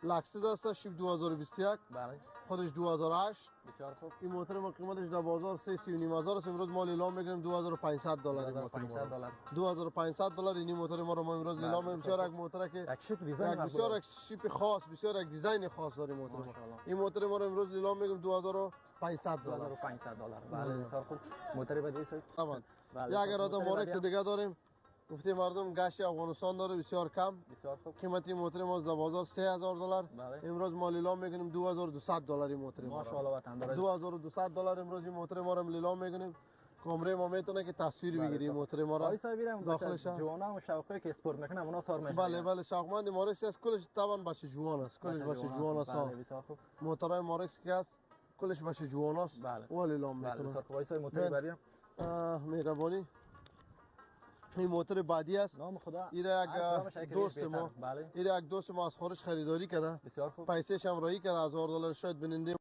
لکسس است شیب 2021 بله خودش 2008 بسیار خوب. این موتور ما قیمتش در بازار 3.5 است امروز ما اعلام میکنیم $2500 این موتور $2500 این موتور ما رو ما امروز اعلام میکنیم بسیار یک موتور که یک شیپ دیزاین بسیار یک شیپ خاص بسیار یک دیزاین خاص داره موتور ما ماشاءالله. این موتور ما رو امروز اعلام میکنیم $2500 $2500 بله بسیار خوب. موتور بعدی سر تمام بله. یا اگر آدم موتور مارکس بعدی دیگه داریم گفتیم مردم گشت افغانستان داره بسیار کم بسیار خوب. قیمتی موتور ما در بازار $3000 بله. امروز ما اعلام میکنیم $2200 این موتور ما ماشاءالله وطن داره. $2200 امروز این موتور ما رو اعلام میکنیم کمره ما میتونه که تصویر بگیری موتور ما را آقای صاحبی هم داخلش جوانا و شوقی که اسپورت میکنه اونا سار میشه. بله بله شوقمند مارکس است کلش طبعا بچه جوان است کلش بچه جوان است بله بسیار خوب. موتورای مارکس که است کلش بچه جوان است بله. ولی اعلام بله میکنم بسیار خوب. آقای صاحب موتور بعدی مهربانی این موتور بعدی است نام خدا این یک دوست ما بله این یک دوست ما از خارج خریداری کرده بسیار خوب. پیسه‌ش هم راهی کرده $1000 شاید بیننده